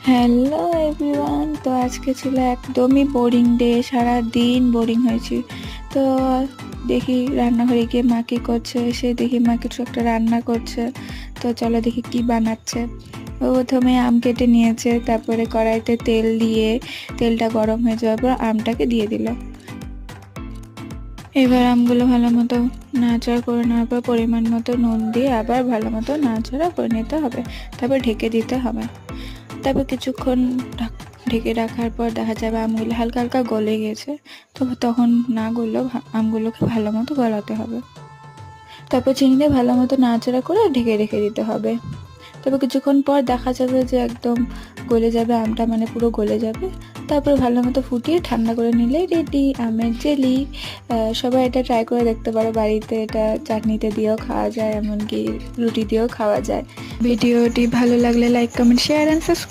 Hello everyone, তো আজকে ছিল একদমই বোরিং ডে। সারা দিন বোরিং হয়েছি। তো দেখি রান্নাঘরে গিয়ে মা কী করছে, সে দেখি মা কিছু একটা রান্না করছে। তো চলো দেখি কি বানাচ্ছে। ও প্রথমে আম কেটে নিয়েছে, তারপরে কড়াইতে তেল দিয়ে তেলটা গরম হয়ে যাওয়ার পর আমটাকে দিয়ে দিল। এবার আমগুলো ভালো মতো নাড়াচাড়া করে নেওয়ার পর পরিমাণ মতো নুন দিয়ে আবার ভালো মতো নাড়াচাড়া করে নিতে হবে, তারপর ঢেকে দিতে হবে। তারপর কিছুক্ষণ ঢেকে রাখার পর দেখা যাবে আমগুলো হালকা হালকা গলে গেছে। তো তখন না গললেও আমগুলোকে ভালো মতো গলাতে হবে। তারপর চিনি দিয়ে ভালো মতো নাড়াচাড়া করে ঢেকে রেখে দিতে হবে। তারপর কিছুক্ষণ পর দেখা যাবে যে একদম গলে যাবে আমটা, মানে পুরো গলে যাবে। তারপর ভালো মতো ফুটিয়ে ঠান্ডা করে নিলেই রেডি আমের জেলি। সবাই এটা ট্রাই করে দেখতে পারো বাড়িতে। এটা চাটনিতে দিয়েও খাওয়া যায়, এমনকি রুটি দিয়েও খাওয়া যায়। ভিডিওটি ভালো লাগলে like, comment, share and subscribe.